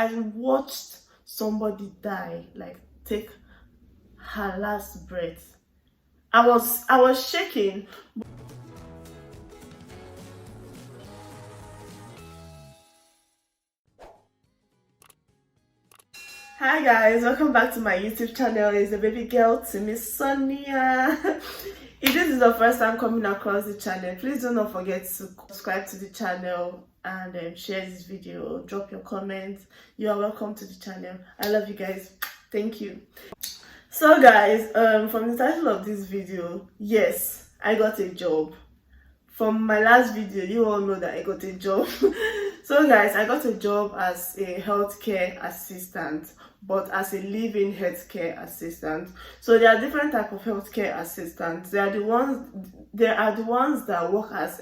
I watched somebody die, like take her last breath. I was shaking. Hi guys, welcome back to my YouTube channel. It's the baby girl Timisoniaa. If this is the first time coming across the channel, please do not forget to subscribe to the channel and share this video. Drop your comments. You are welcome to the channel. I love you guys. Thank you. So guys, from the title of this video, yes, I got a job. From my last video, you all know that I got a job. So guys, I got a job as a healthcare assistant, but as a live-in healthcare assistant. So there are different types of healthcare assistants. There are the ones that work as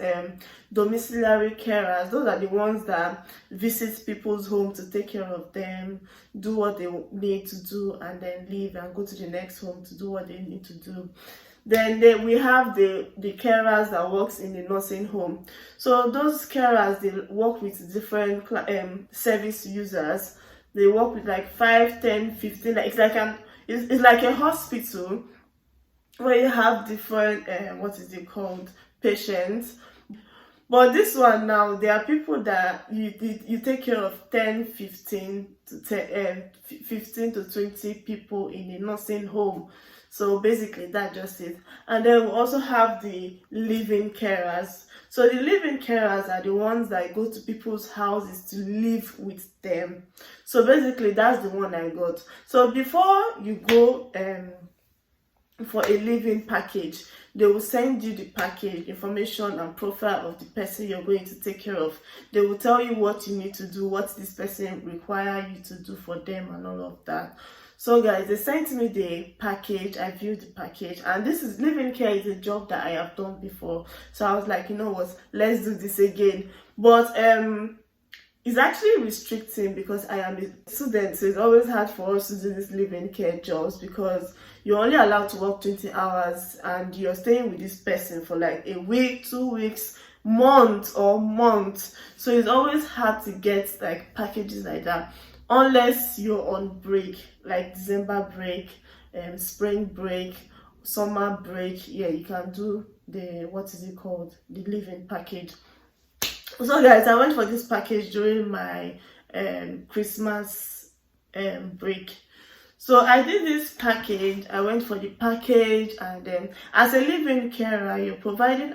domiciliary carers. Those are the ones that visit people's home to take care of them, do what they need to do, and then leave and go to the next home to do what they need to do. Then we have the carers that works in the nursing home. So those carers, they work with different service users. They work with like 5, 10, 15. Like it's like a hospital where you have different what is it called, patients. But this one now, there are people that you take care of 15 to 20 people in a nursing home. So basically that's just it. And then we also have the living carers. So the living carers are the ones that go to people's houses to live with them. So basically that's the one I got. So before you go for a living package, they will send you the package information and profile of the person you're going to take care of. They will tell you what you need to do, what this person require you to do for them, and all of that. So guys, they sent me the package. I viewed the package, and this is living care is a job that I have done before. So I was like, you know what, let's do this again. But it's actually restricting because I am a student, so it's always hard for us to do this living care jobs because you're only allowed to work 20 hours and you're staying with this person for like a week, 2 weeks, month. So it's always hard to get like packages like that unless you're on break, like December break, spring break, summer break. Yeah, you can do the, what is it called, the living package. So guys, I went for this package during my Christmas break. So I did this package. I went for the package, and then as a living carer, you're providing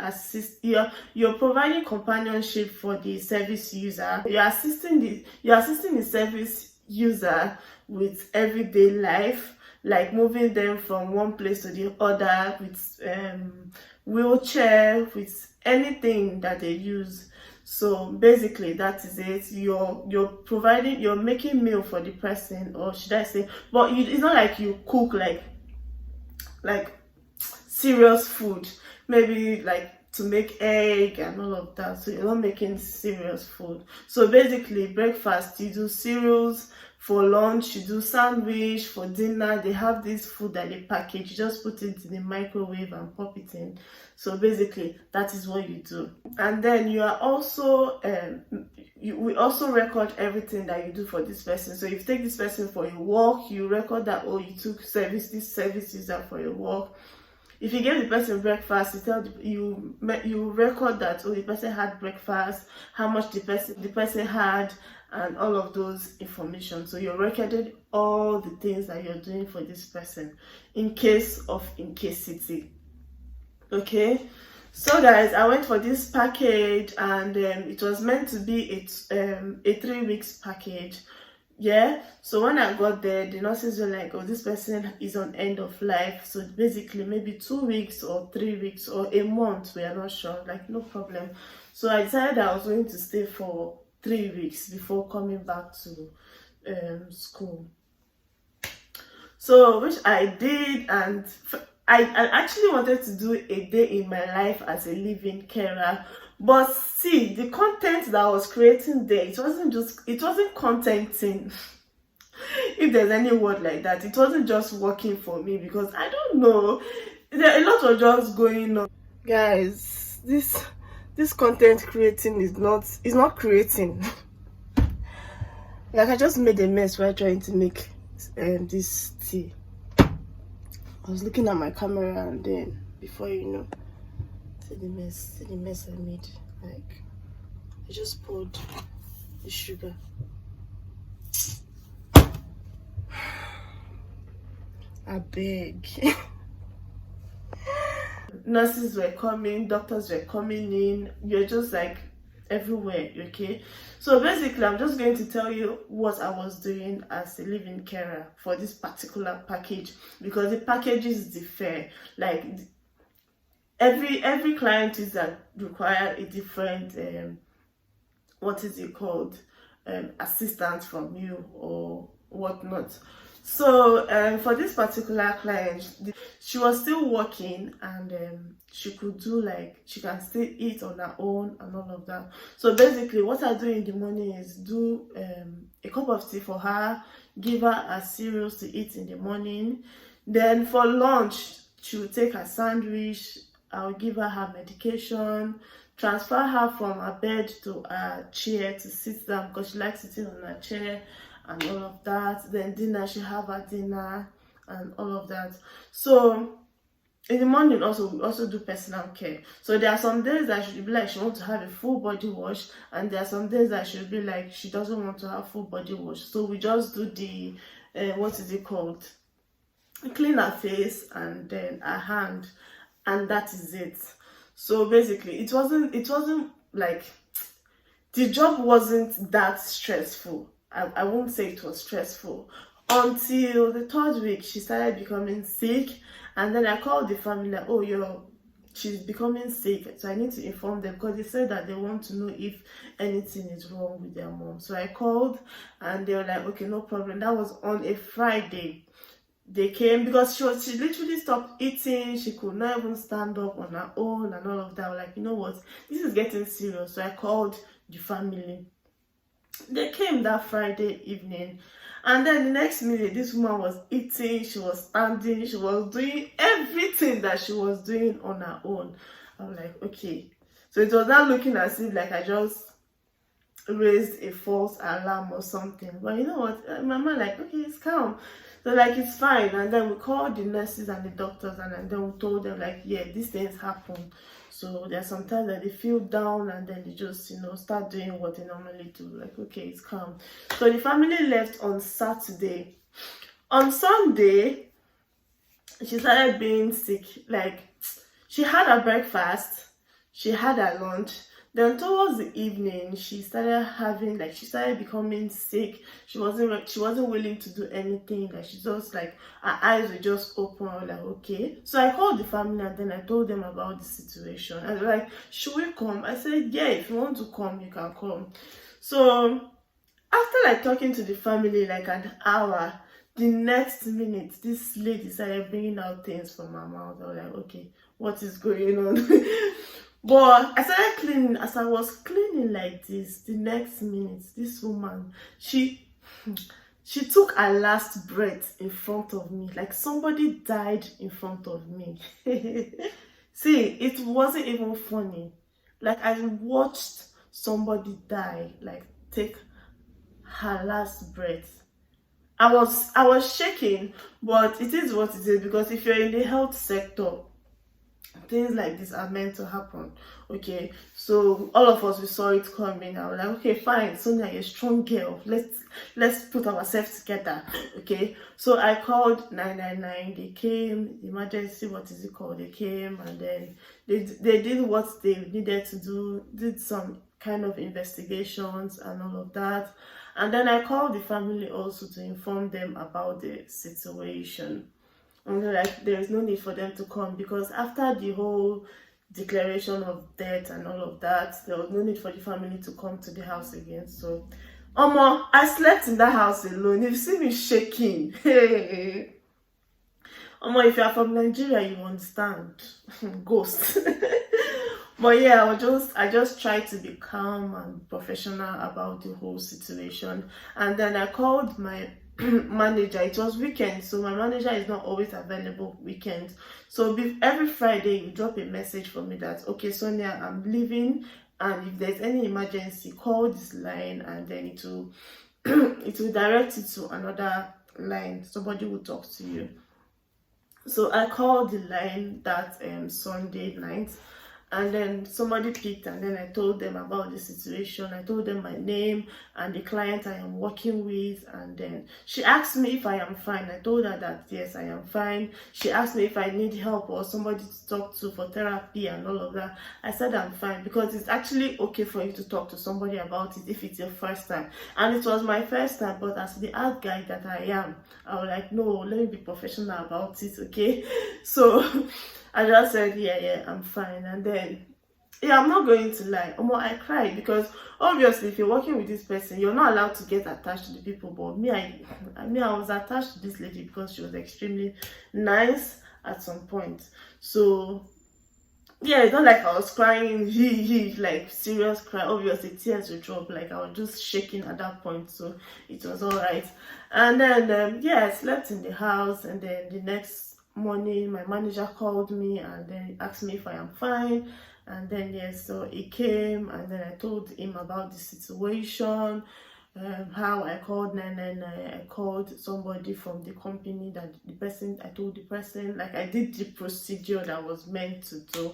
you're providing companionship for the service user. You're assisting the service user with everyday life, like moving them from one place to the other with wheelchair, with anything that they use. So basically that is it. You're making meal for the person, or should I say, but it's not like you cook like serious food, maybe like to make egg and all of that. So you're not making serious food. So basically breakfast, you do cereals. For lunch, you do sandwich. For dinner, they have this food that they package. You just put it in the microwave and pop it in. So basically, that is what you do. And then you are also, we also record everything that you do for this person. So if you take this person for a walk, you record that, oh, you took this service user for a walk. If you give the person breakfast, you record that, oh, the person had breakfast, how much the person had, and all of those information. So you're recording all the things that you're doing for this person in case of incasity. Okay, so guys, I went for this package, and it was meant to be a 3 weeks package. Yeah, so when I got there, the nurses were like, oh, this person is on end of life, so basically maybe 2 weeks or 3 weeks or a month, we are not sure. Like, no problem. So I decided I was going to stay for 3 weeks before coming back to school. So which I did, and I actually wanted to do a day in my life as a living carer. But see, the content that I was creating there, it wasn't contenting. If there's any word like that, it wasn't just working for me, because I don't know, there are a lot of jobs going on. Guys, this content creating is not creating. Like, I just made a mess while trying to make this tea. I was looking at my camera, and then before you know, see the mess I made. Like, I just poured the sugar. I beg. Nurses were coming, doctors were coming in. You're just like everywhere, okay? So basically, I'm just going to tell you what I was doing as a living carer for this particular package, because the packages differ. Like, every client is that require a different what is it called, assistance from you or whatnot. So for this particular client, she was still working, and she could do, like, she can still eat on her own and all of that. So basically, what I do in the morning is do a cup of tea for her, give her a cereals to eat in the morning. Then for lunch, she will take her sandwich. I'll give her her medication, transfer her from her bed to a chair to sit down, because she likes sitting on a chair and all of that. Then dinner, she have her dinner and all of that. So in the morning also, we also do personal care. So there are some days that she'll be like she wants to have a full body wash, and there are some days that she'll be like she doesn't want to have full body wash. So we just do the what is it called, clean her face and then her hand, and that is it. So basically, it wasn't like, the job wasn't that stressful. I won't say it was stressful until the third week. She started becoming sick, and then I called the family like, oh, she's becoming sick, so I need to inform them, because they said that they want to know if anything is wrong with their mom. So I called, and they were like, okay, no problem. That was on a Friday. They came, because she literally stopped eating. She could not even stand up on her own and all of that. Like, you know what, this is getting serious. So I called the family. They came that Friday evening, and then the next minute, this woman was eating, she was standing, she was doing everything that she was doing on her own. I'm like, okay. So it was not looking as if like I just raised a false alarm or something. But you know what, my man like, okay, it's calm. So like, it's fine. And then we called the nurses and the doctors, and then we told them like, yeah, these things happen. So there's sometimes that they feel down, and then they just, start doing what they normally do. Like, okay, it's calm. So the family left on Saturday. On Sunday, she started being sick. Like, she had her breakfast, she had her lunch. Then towards the evening, she started becoming sick. She wasn't willing to do anything. Like, she just, like, her eyes were just open. I was like, okay. So I called the family, and then I told them about the situation. And they were like, should we come? I said, yeah, if you want to come, you can come. So after like talking to the family like an hour, the next minute, this lady started bringing out things from her mouth. I was like, okay, what is going on? But I started cleaning. As I was cleaning like this, the next minute, this woman, she took her last breath in front of me. Like, somebody died in front of me. See, it wasn't even funny. Like, I watched somebody die, like, take her last breath. I was shaking, but it is what it is, because if you're in the health sector, things like this are meant to happen. Okay, so all of us, we saw it coming. I was like, okay, fine, Sonia, you're a strong girl, let's put ourselves together. Okay, so I called 999. They came, emergency, what is it called, they came, and then they did what they needed to do, did some kind of investigations and all of that. And then I called the family also to inform them about the situation. And they're like, there is no need for them to come, because after the whole declaration of death and all of that, there was no need for the family to come to the house again. So I slept in that house alone. You see me shaking. Hey, if you are from Nigeria, you understand. Ghost. But yeah, I just tried to be calm and professional about the whole situation. And then I called my manager. It was weekend, so my manager is not always available weekends. So every Friday, you drop a message for me that, okay, Sonia, I'm leaving, and if there's any emergency, call this line, and then it will it will direct you to another line. Somebody will talk to you. So I called the line that Sunday night, and then somebody picked, and then I told them about the situation. I told them my name and the client I am working with, and then she asked me if I am fine. I told her that yes, I am fine. She asked me if I need help or somebody to talk to for therapy and all of that. I said I'm fine, because it's actually okay for you to talk to somebody about it if it's your first time. And it was my first time, but as the art guy that I am, I was like, no, let me be professional about it, okay? So I just said, yeah, I'm fine. And then, yeah, I'm not going to lie, I cried, because obviously if you're working with this person, you're not allowed to get attached to the people. But me, I was attached to this lady because she was extremely nice at some point. So yeah, it's not like I was crying, like serious cry. Obviously tears would drop, like I was just shaking at that point, so it was all right. And then yeah, I slept in the house, and then the next morning my manager called me and then asked me if I am fine. And then yes, so he came, and then I told him about the situation, how I called 999. I called somebody from the company, that I told the person, like I did the procedure that was meant to do.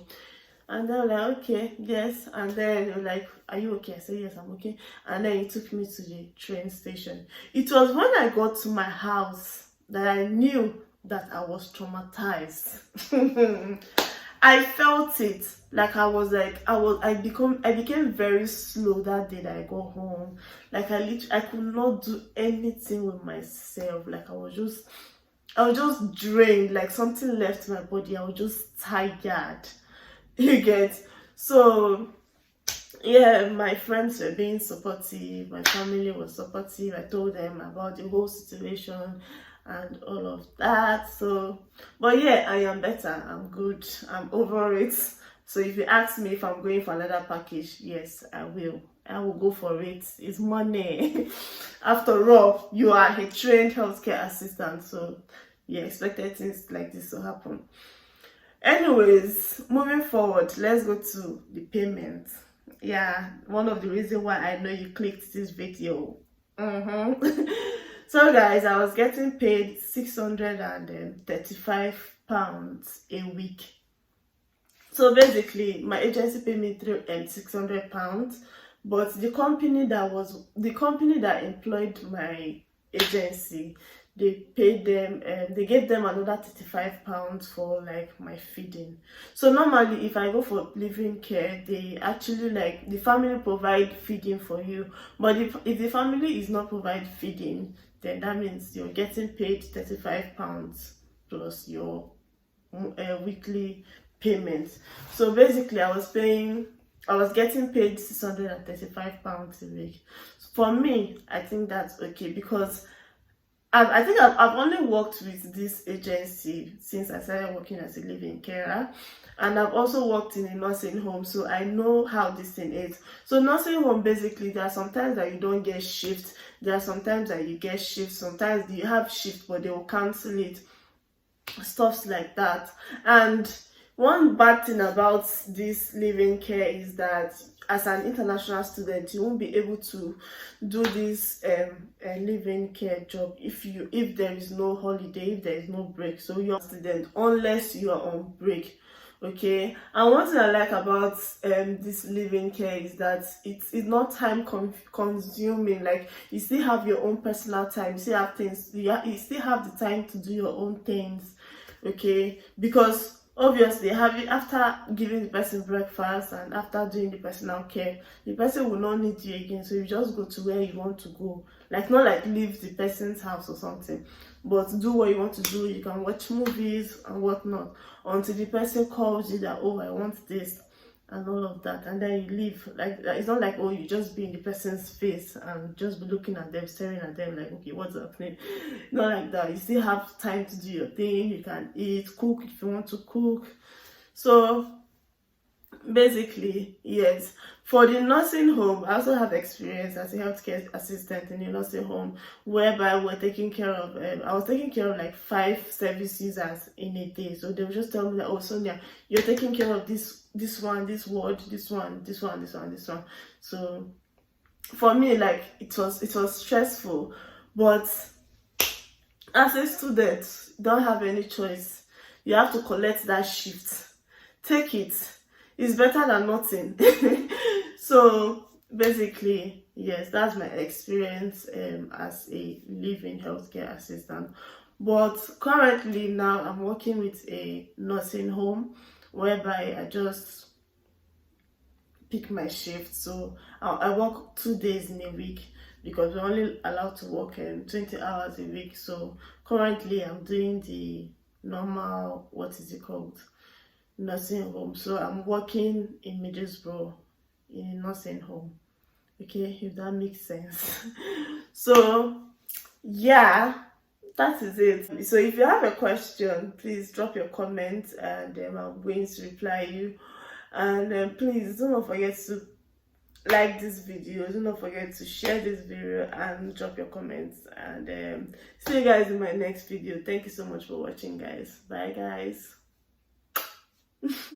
And they were like, okay, yes. And then they were like, are you okay? I said, yes, I'm okay. And then he took me to the train station. It was when I got to my house that I knew that I was traumatized. I felt it. Like I became very slow that day that I got home. Like I could not do anything with myself. Like I was just drained. Like something left my body. I was just tired. You get? So yeah, my friends were being supportive, my family was supportive. I told them about the whole situation and all of that. So, but yeah, I am better, I'm good, I'm over it. So if you ask me if I'm going for another package, yes, I will go for it. It's money. After all, you are a trained healthcare assistant, so you expected things like this to happen. Anyways, moving forward, let's go to the payment. Yeah, one of the reasons why I know you clicked this video. So guys, I was getting paid £635 a week. So basically my agency paid me £600, but the company that employed my agency, they paid them, they gave them another £35 for like my feeding. So normally if I go for living care, they actually, like, the family provide feeding for you. But if the family is not provide feeding, then that means you're getting paid £35 plus your weekly payment. So basically I was getting paid £635 a week. For me, I think that's okay, because I think I've only worked with this agency since I started working as a living carer, and I've also worked in a nursing home, so I know how this thing is. So nursing home, basically, there are sometimes that you don't get shifts, there are sometimes that you get shifts, sometimes you have shifts but they will cancel it, stuff like that. And one bad thing about this living care is that as an international student, you won't be able to do this living care job if there is no holiday, if there is no break. So you're a student unless you are on break. Okay, and one thing I like about this living care is that it's not time consuming. Like, you still have your own personal time, you still have things, you still have the time to do your own things. Okay, because obviously after giving the person breakfast and after doing the personal care, the person will not need you again, so you just go to where you want to go. Like, not like leave the person's house or something, but do what you want to do. You can watch movies and whatnot until the person calls you that, oh, I want this and all of that, and then you leave. Like, it's not like, oh, you just be in the person's face and just be looking at them, staring at them like, okay, what's happening? Not like that. You still have time to do your thing. You can eat, cook if you want to cook. So basically, yes, for the nursing home, I also have experience as a healthcare assistant in a nursing home, whereby I was taking care of like 5 service users in a day. So they would just tell me that, oh, Sonia, you're taking care of this one, this ward, this one. So for me, like, it was stressful, but as a student, you don't have any choice. You have to collect that shift. Take it. It's better than nothing. So basically, yes, that's my experience as a living healthcare assistant. But currently now I'm working with a nursing home whereby I just pick my shift. So I work 2 days in a week because we're only allowed to work 20 hours a week. So currently I'm doing the normal, what is it called, nursing home. So I'm working in Middlesbrough in a nursing home. Okay, if that makes sense. So yeah, that is it. So if you have a question, please drop your comments and I'm going to reply you. And please do not forget to like this video, do not forget to share this video and drop your comments. And see you guys in my next video. Thank you so much for watching, guys. Bye, guys.